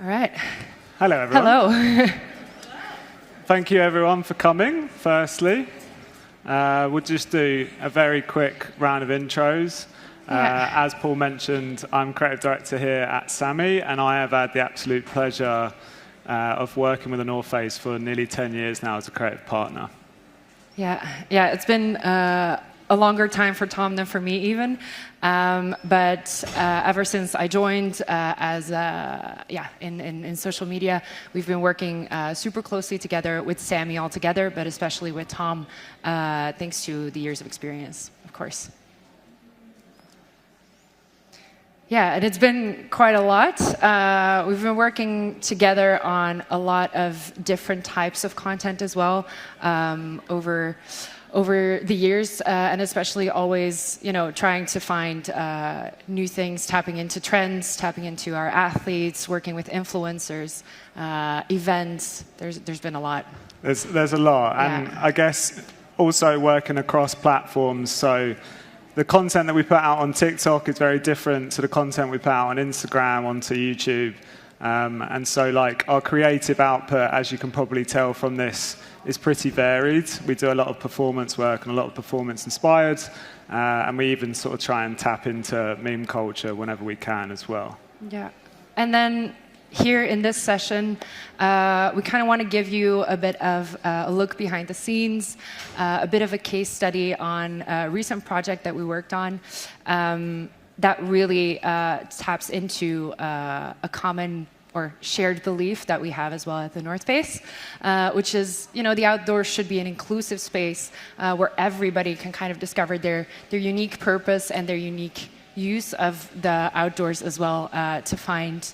All right. Hello, everyone. Hello. Thank you, everyone, for coming, firstly. We'll just do a very quick round of intros. As Paul mentioned, I'm creative director here at SAMY, and I have had the absolute pleasure of working with the North Face for nearly 10 years now as a creative partner. Yeah, it's been a longer time for Tom than for me even, but ever since I joined in social media, we've been working super closely together with SAMY altogether, but especially with Tom, thanks to the years of experience, of course. Yeah, and it's been quite a lot. We've been working together on a lot of different types of content as well over the years, and especially always, trying to find new things, tapping into trends, tapping into our athletes, working with influencers, events. There's been a lot. There's a lot, and I guess also working across platforms. So the content that we put out on TikTok is very different to the content we put out on Instagram, onto YouTube. And so our creative output, as you can probably tell from this, is pretty varied. We do a lot of performance work and a lot of performance inspired. And we even sort of try and tap into meme culture whenever we can as well. Yeah. And then here in this session, we kind of want to give you a bit of a look behind the scenes, a bit of a case study on a recent project that we worked on that really taps into a common or shared belief that we have as well at the North Face, which is, the outdoors should be an inclusive space where everybody can kind of discover their unique purpose and their unique use of the outdoors as well, to find,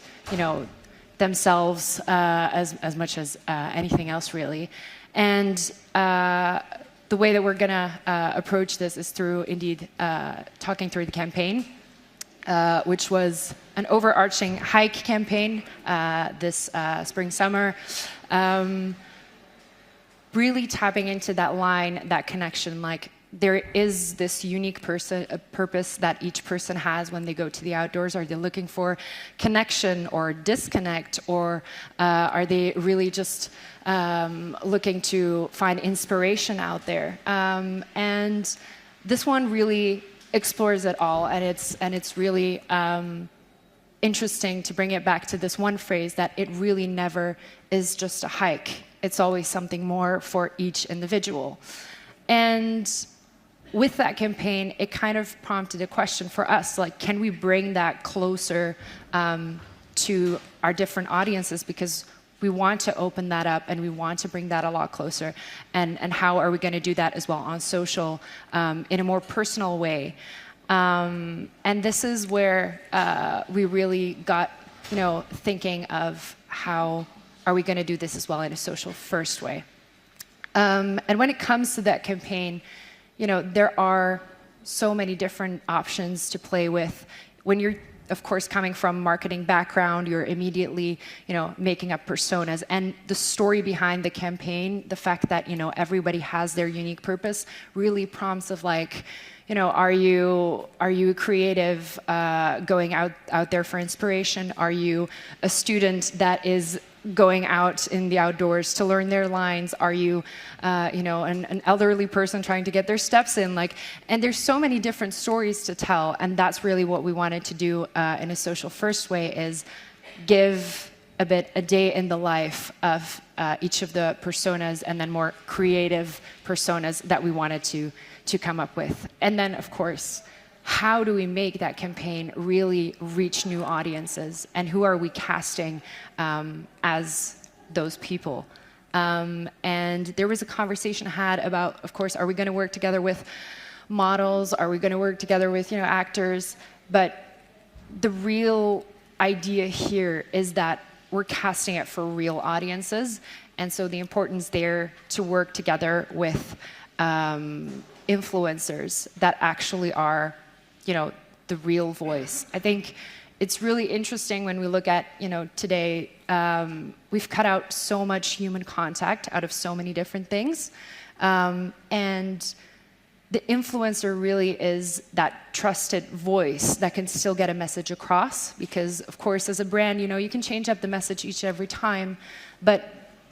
themselves as much as anything else, really. And the way that we're going to approach this is through, indeed, talking through the campaign, which was an overarching hike campaign this spring-summer, really tapping into that line, that connection, there is this unique purpose that each person has when they go to the outdoors. Are they looking for connection or disconnect, or are they really just looking to find inspiration out there? And this one really explores it all, and it's really interesting to bring it back to this one phrase that it really never is just a hike. It's always something more for each individual. And with that campaign, it kind of prompted a question for us, can we bring that closer to our different audiences? Because we want to open that up and we want to bring that a lot closer. And how are we going to do that as well on social in a more personal way? And this is where we really got, thinking of how are we going to do this as well in a social first way. And when it comes to that campaign, there are so many different options to play with. When you're, of course, coming from marketing background, you're immediately, making up personas. And the story behind the campaign, the fact that, everybody has their unique purpose, really prompts of are you creative, going out there for inspiration? Are you a student that is going out in the outdoors to learn their lines? Are you, an elderly person trying to get their steps in? And there's so many different stories to tell, and that's really what we wanted to do in a social first way, is give a day in the life of each of the personas, and then more creative personas that we wanted to come up with. And then, of course, how do we make that campaign really reach new audiences, and who are we casting as those people? And there was a conversation had about, of course, are we going to work together with models? Are we going to work together with actors? But the real idea here is that we're casting it for real audiences, and so the importance there to work together with influencers that actually are the real voice. I think it's really interesting when we look at, today, we've cut out so much human contact out of so many different things. And the influencer really is that trusted voice that can still get a message across, because of course as a brand, you can change up the message each and every time, but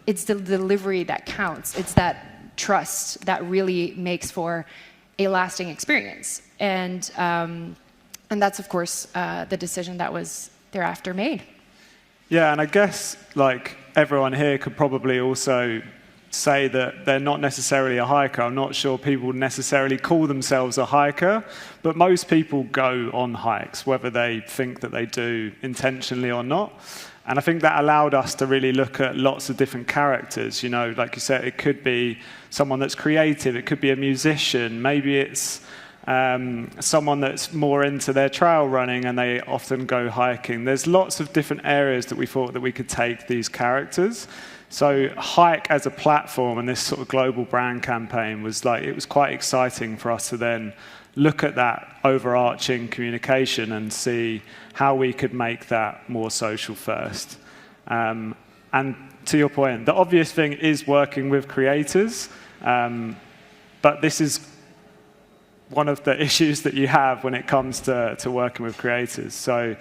it's the delivery that counts. It's that trust that really makes for a lasting experience. And that's of course the decision that was thereafter made. Yeah, and I guess like everyone here could probably also say that they're not necessarily a hiker. I'm not sure people necessarily call themselves a hiker, but most people go on hikes, whether they think that they do intentionally or not. And I think that allowed us to really look at lots of different characters. Like you said, it could be someone that's creative, it could be a musician, maybe it's someone that's more into their trail running and they often go hiking. There's lots of different areas that we thought that we could take these characters. So Hike as a platform and this sort of global brand campaign was it was quite exciting for us to then look at that overarching communication and see how we could make that more social first. And to your point, the obvious thing is working with creators, but this is one of the issues that you have when it comes to working with creators. So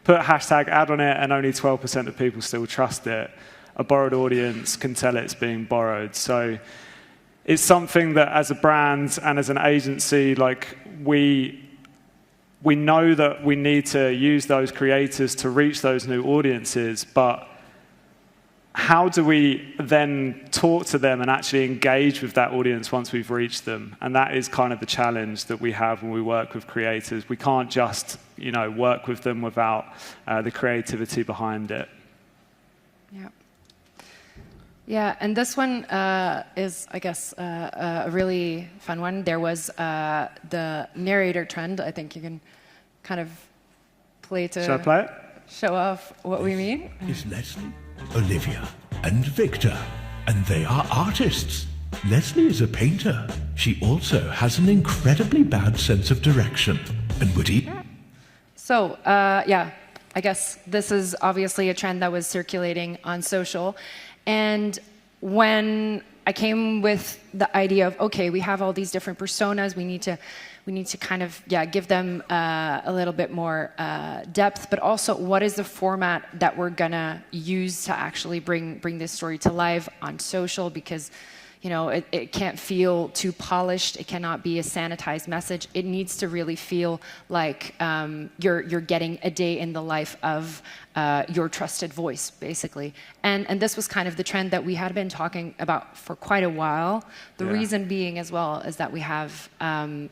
put hashtag ad on it and only 12% of people still trust it. A borrowed audience can tell it's being borrowed. So it's something that as a brand and as an agency, we know that we need to use those creators to reach those new audiences, but how do we then talk to them and actually engage with that audience once we've reached them? And that is kind of the challenge that we have when we work with creators. We can't just, work with them without the creativity behind it. Yeah. Yeah, and this one is, I guess, a really fun one. There was the narrator trend. I think you can kind of play to... Shall I play it? Show off what we mean. Is Leslie, Olivia, and Victor, and they are artists. Leslie is a painter. She also has an incredibly bad sense of direction and would eat... So, yeah, I guess this is obviously a trend that was circulating on social. And when I came with the idea of, okay, we have all these different personas, we need to kind of, give them a little bit more depth, but also what is the format that we're gonna use to actually bring this story to life on social, because it can't feel too polished. It cannot be a sanitized message. It needs to really feel like you're getting a day in the life of your trusted voice, basically. And this was kind of the trend that we had been talking about for quite a while. The reason being as well is that we have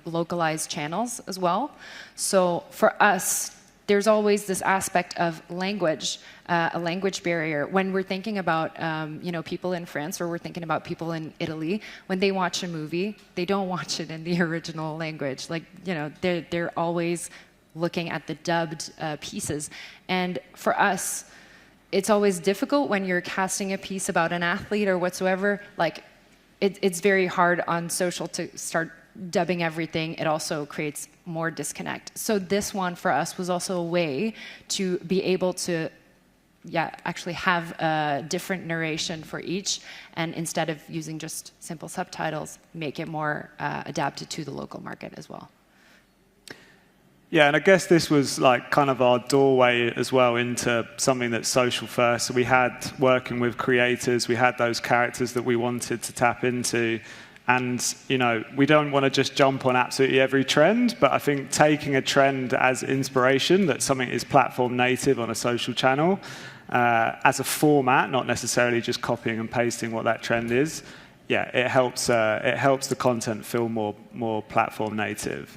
localized channels as well. So for us, there's always this aspect of language, a language barrier. When we're thinking about people in France, or we're thinking about people in Italy, when they watch a movie, they don't watch it in the original language. They're always looking at the dubbed pieces. And for us, it's always difficult when you're casting a piece about an athlete or whatsoever. It's very hard on social to start dubbing everything. It also creates more disconnect. So this one for us was also a way to be able to actually have a different narration for each, and instead of using just simple subtitles, make it more adapted to the local market as well. Yeah, and I guess this was kind of our doorway as well into something that's social first. So we had, working with creators, we had those characters that we wanted to tap into. And, we don't want to just jump on absolutely every trend, but I think taking a trend as inspiration, that something is platform native on a social channel, as a format, not necessarily just copying and pasting what that trend is, it helps the content feel more platform native.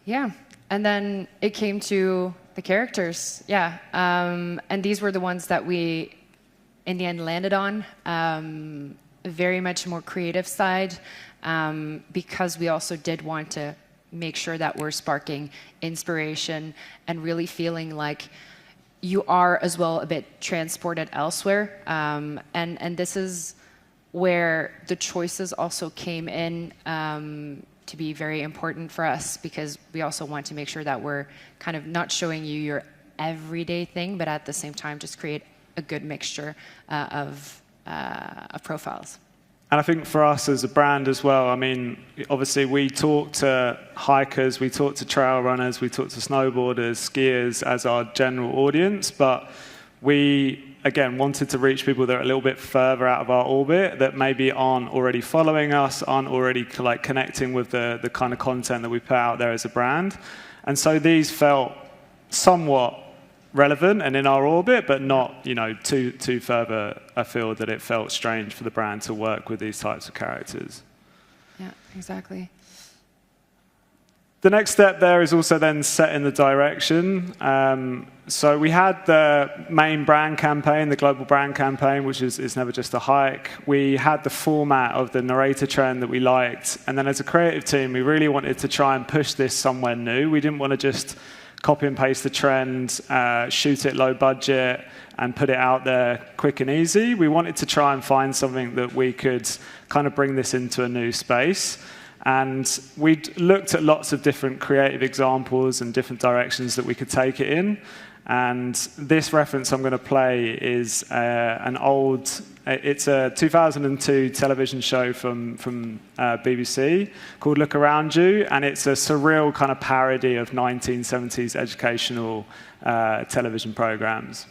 Yeah, and then it came to the characters, and these were the ones that we in the end landed on, very much more creative side, because we also did want to make sure that we're sparking inspiration and really feeling like you are as well a bit transported elsewhere. And this is where the choices also came in to be very important for us, because we also want to make sure that we're kind of not showing you your everyday thing, but at the same time just create a good mixture of profiles. And I think for us as a brand as well, I mean, obviously we talk to hikers, we talk to trail runners, we talk to snowboarders, skiers as our general audience, but we, again, wanted to reach people that are a little bit further out of our orbit, that maybe aren't already following us, aren't already like connecting with the kind of content that we put out there as a brand. And so these felt somewhat relevant and in our orbit, but not, you know, too further afield that it felt strange for the brand to work with these types of characters. Yeah, exactly. The next step there is also then setting the direction. So we had the main brand campaign, the global brand campaign, which is never just a hike. We had the format of the narrator trend that we liked. And then as a creative team, we really wanted to try and push this somewhere new. We didn't want to just copy and paste the trend, shoot it low budget, and put it out there quick and easy. We wanted to try and find something that we could kind of bring this into a new space. And we looked at lots of different creative examples and different directions that we could take it in. And this reference I'm going to play is it's a 2002 television show from BBC called Look Around You, and it's a surreal kind of parody of 1970s educational television programs.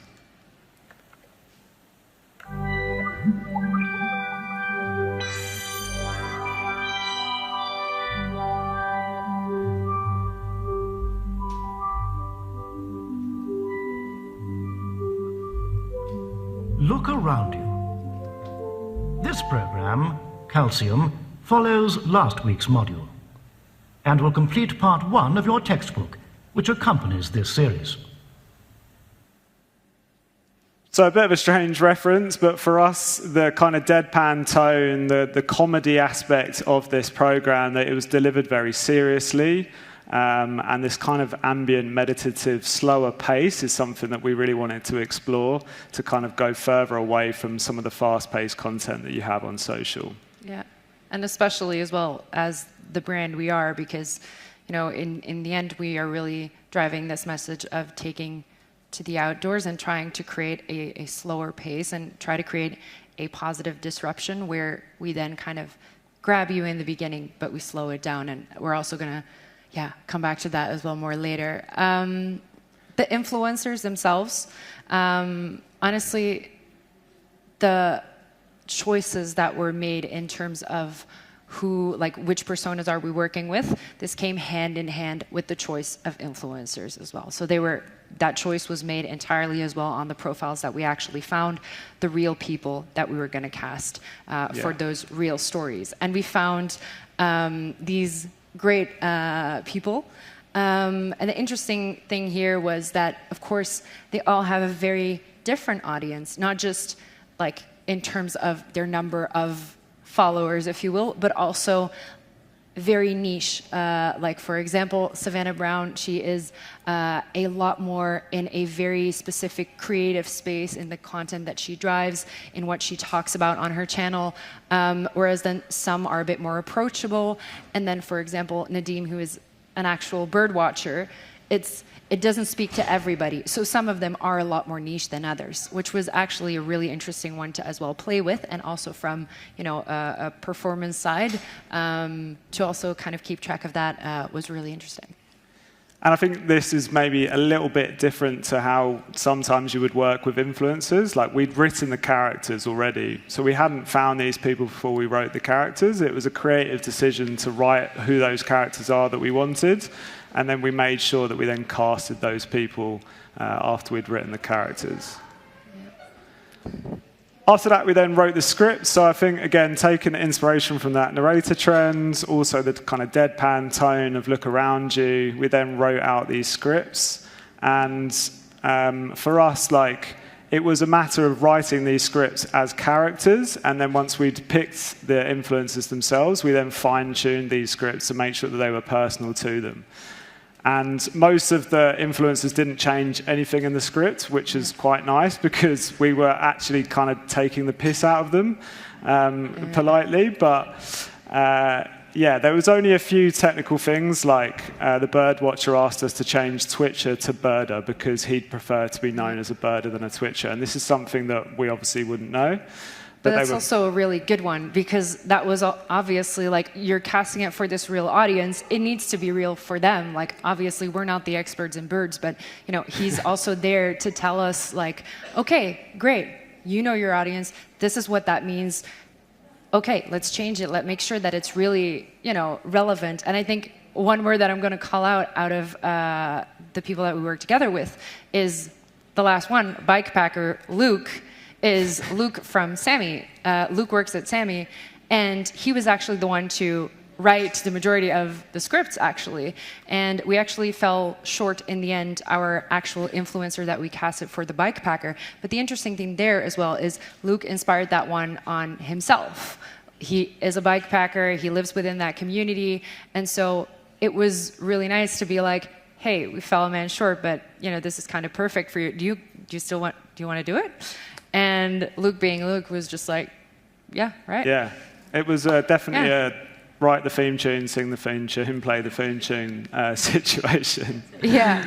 Look around you. This program, Calcium, follows last week's module and will complete part 1 of your textbook, which accompanies this series. So a bit of a strange reference, but for us, the kind of deadpan tone, the comedy aspect of this program, that it was delivered very seriously. And this kind of ambient, meditative, slower pace is something that we really wanted to explore to kind of go further away from some of the fast-paced content that you have on social. Yeah, and especially as well as the brand we are, because, you know, in the end, we are really driving this message of taking to the outdoors and trying to create a slower pace and try to create a positive disruption where we then kind of grab you in the beginning, but we slow it down. And we're also going to come back to that as well more later. The influencers themselves, honestly, the choices that were made in terms of which personas are we working with, this came hand in hand with the choice of influencers as well. So that choice was made entirely as well on the profiles that we actually found, the real people that we were going to cast for those real stories. And we found these great people. And the interesting thing here was that, of course, they all have a very different audience, not just like in terms of their number of followers, if you will, but also very niche. Like, for example, Savannah Brown, she is a lot more in a very specific creative space in the content that she drives, in what she talks about on her channel, whereas then some are a bit more approachable. And then, for example, Nadim, who is an actual bird watcher, it doesn't speak to everybody. So some of them are a lot more niche than others, which was actually a really interesting one to as well play with, and also from, you know, a performance side, to also kind of keep track of that was really interesting. And I think this is maybe a little bit different to how sometimes you would work with influencers. Like, we'd written the characters already, so we hadn't found these people before we wrote the characters. It was a creative decision to write who those characters are that we wanted, and then we made sure that we then casted those people after we'd written the characters. Yeah. After that, we then wrote the script. So I think, again, taking inspiration from that narrator trend, also the kind of deadpan tone of Look Around You, we then wrote out these scripts. And for us, like, it was a matter of writing these scripts as characters, and then once we'd picked the influencers themselves, we then fine-tuned these scripts to make sure that they were personal to them. And most of the influencers didn't change anything in the script, which is quite nice, because we were actually kind of taking the piss out of them, politely. But there was only a few technical things, like the bird watcher asked us to change Twitcher to birder because he'd prefer to be known as a birder than a Twitcher. And this is something that we obviously wouldn't know. But that's also a really good one, because that was obviously like, you're casting it for this real audience. It needs to be real for them. Like, obviously, we're not the experts in birds, but you know, he's also there to tell us, like, okay, great, you know your audience. This is what that means. Okay, let's change it. Let's make sure that it's really, you know, relevant. And I think one word that I'm going to call out of the people that we work together with is the last one, bike packer Luke. Is Luke from SAMY. Luke works at SAMY, and he was actually the one to write the majority of the scripts, actually. And we actually fell short in the end, our actual influencer that we casted for the bike packer. But the interesting thing there as well is Luke inspired that one on himself. He is a bike packer, he lives within that community, and so it was really nice to be like, hey, we fell a man short, but you know, this is kind of perfect for you. Do you want to do it? And Luke, being Luke, was just like, yeah, right. Yeah, it was definitely a write the theme tune, sing the theme tune, play the theme tune situation. Yeah,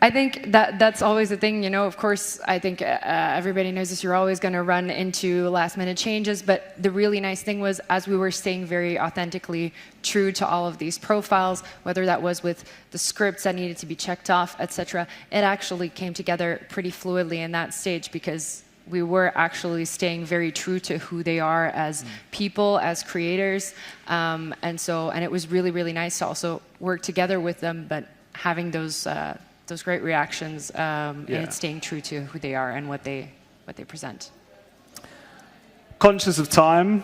I think that's always the thing, you know. Of course, I think everybody knows this. You're always going to run into last-minute changes, but the really nice thing was, as we were staying very authentically true to all of these profiles, whether that was with the scripts that needed to be checked off, etc., it actually came together pretty fluidly in that stage, because we were actually staying very true to who they are as people, as creators, and it was really, really nice to also work together with them, but having those great reactions and staying true to who they are and what they present. Conscious of time,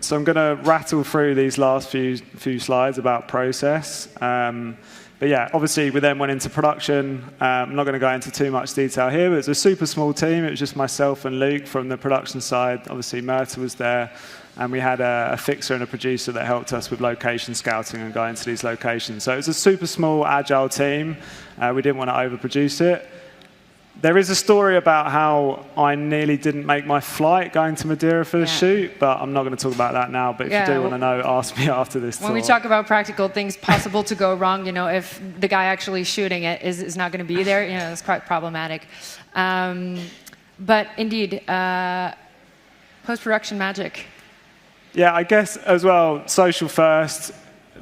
so I'm going to rattle through these last few slides about process. But yeah, obviously we then went into production. I'm not going to go into too much detail here, but it's a super small team. It was just myself and Luke from the production side. Obviously Myrta was there, and we had a fixer and a producer that helped us with location scouting and going to these locations. So it was a super small, agile team. We didn't want to overproduce it. There is a story about how I nearly didn't make my flight going to Madeira for the shoot, but I'm not going to talk about that now. But if you do want to know, ask me after this talk. When we talk about practical things possible to go wrong, you know, if the guy actually shooting it is not going to be there, you know, it's quite problematic. But indeed, post-production magic. Yeah, I guess as well, social first.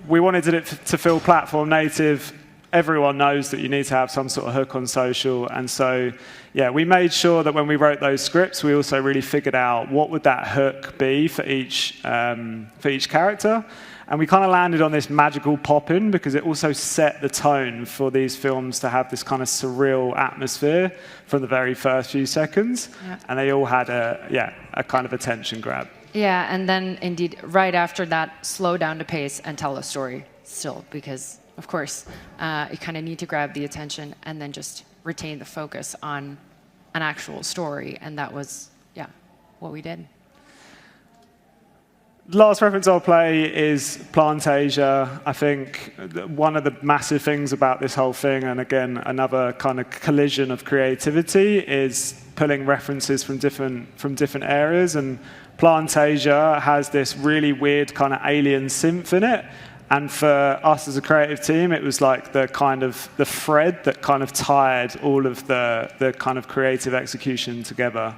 We wanted it to feel platform native. Everyone knows that you need to have some sort of hook on social. And so, yeah, we made sure that when we wrote those scripts, we also really figured out what would that hook be for each character. And we kind of landed on this magical pop-in, because it also set the tone for these films to have this kind of surreal atmosphere from the very first few seconds. Yeah. And they all had a kind of attention grab. Yeah, and then indeed, right after that, slow down the pace and tell a story still, because of course, you kind of need to grab the attention and then just retain the focus on an actual story. And that was, what we did. Last reference I'll play is Plantasia. I think one of the massive things about this whole thing, and again, another kind of collision of creativity, is pulling references from different areas. And Plantasia has this really weird kind of alien synth in it. And for us as a creative team, it was like the thread that kind of tied all of the kind of creative execution together.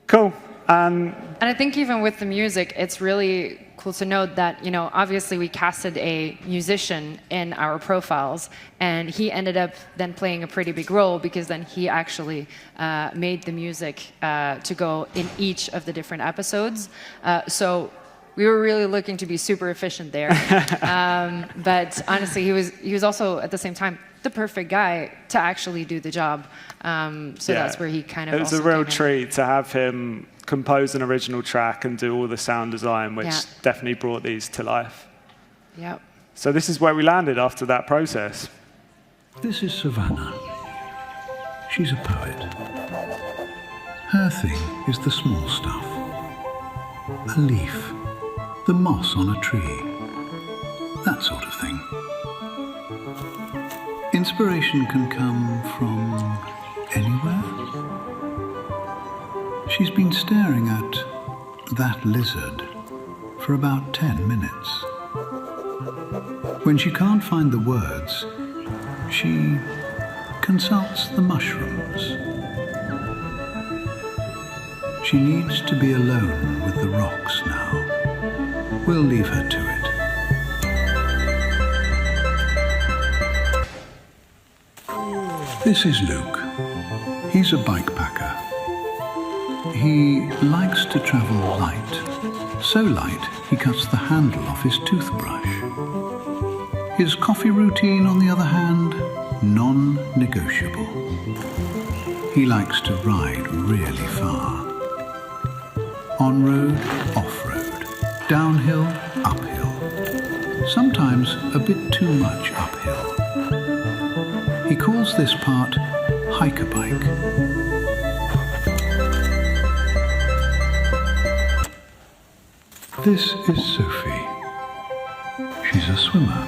Cool. And I think even with the music, it's really cool to note that, you know, obviously we casted a musician in our profiles, and he ended up then playing a pretty big role, because then he actually made the music to go in each of the different episodes. So we were really looking to be super efficient there. But honestly, he was also at the same time the perfect guy to actually do the job. So that's where he kind of. It was a real treat to have him compose an original track and do all the sound design, which definitely brought these to life. Yep. So this is where we landed after that process. This is Savannah. She's a poet. Her thing is the small stuff. A leaf, the moss on a tree, that sort of thing. Inspiration can come from anywhere. She's been staring at that lizard for about 10 minutes. When she can't find the words, she consults the mushrooms. She needs to be alone with the rocks now. We'll leave her to it. This is Luke. He's a bikepacker. He likes to travel light. So light, he cuts the handle off his toothbrush. His coffee routine, on the other hand, non-negotiable. He likes to ride really far. On-road, off-road, downhill, uphill. Sometimes a bit too much uphill. He calls this part hike-a-bike. This is Sophie. She's a swimmer.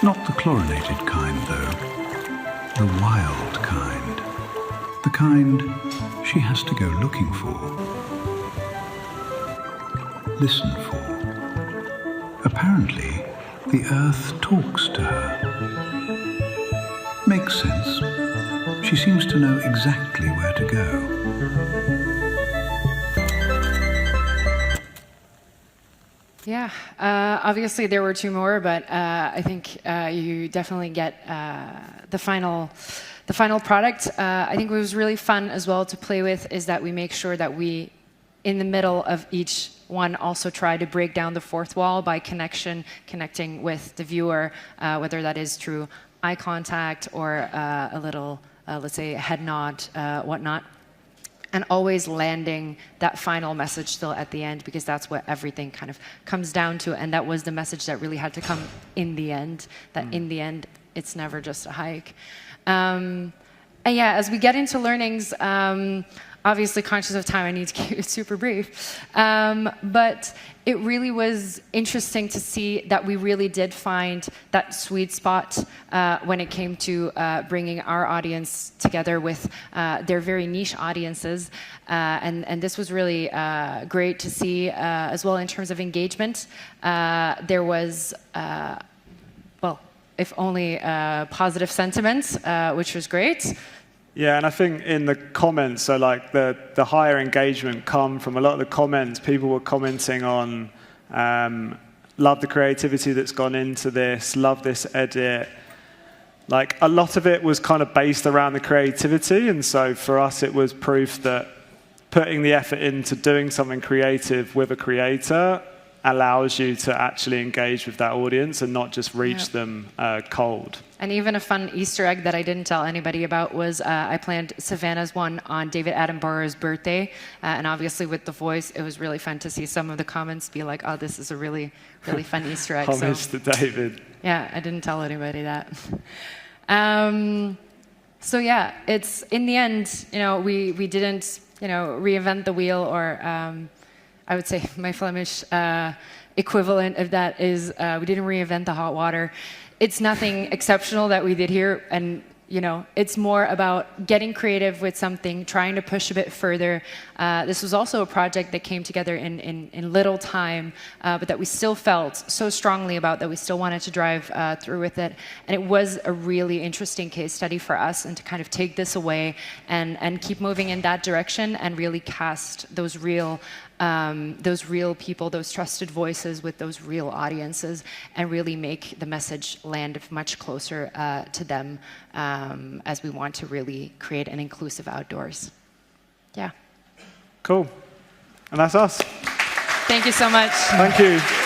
Not the chlorinated kind, though. The wild kind. The kind she has to go looking for. Listen for. Apparently, the earth talks to her. Makes sense. She seems to know exactly where to go. Yeah, obviously there were two more, but I think you definitely get the final product. I think what was really fun as well to play with is that we make sure that we, in the middle of each one, also try to break down the fourth wall by connecting with the viewer, whether that is through eye contact or a little, let's say, head nod, whatnot. And always landing that final message still at the end, because that's what everything kind of comes down to. And that was the message that really had to come in the end, that in the end, it's never just a hike. And yeah, as we get into learnings, obviously conscious of time, I need to keep it super brief. But it really was interesting to see that we really did find that sweet spot when it came to bringing our audience together with their very niche audiences. And this was really great to see as well in terms of engagement. There was, well, if only positive sentiments, which was great. Yeah, and I think in the comments, so like the higher engagement come from a lot of the comments, people were commenting on, love the creativity that's gone into this, love this edit. Like a lot of it was kind of based around the creativity, and so for us it was proof that putting the effort into doing something creative with a creator allows you to actually engage with that audience and not just reach them cold. And even a fun Easter egg that I didn't tell anybody about was I planned Savannah's one on David Attenborough's birthday. And obviously with the voice, it was really fun to see some of the comments be like, oh, this is a really, really fun Easter egg. Homage to David. Yeah, I didn't tell anybody that. So yeah, it's in the end, we didn't, reinvent the wheel, or I would say my Flemish equivalent of that is we didn't reinvent the hot water. It's nothing exceptional that we did here, and it's more about getting creative with something, trying to push a bit further. This was also a project that came together in little time, but that we still felt so strongly about, that we still wanted to drive through with it. And it was a really interesting case study for us, and to kind of take this away and keep moving in that direction and really cast those real people, those trusted voices with those real audiences, and really make the message land much closer to them, as we want to really create an inclusive outdoors. Yeah. Cool. And that's us. Thank you so much. Thank you.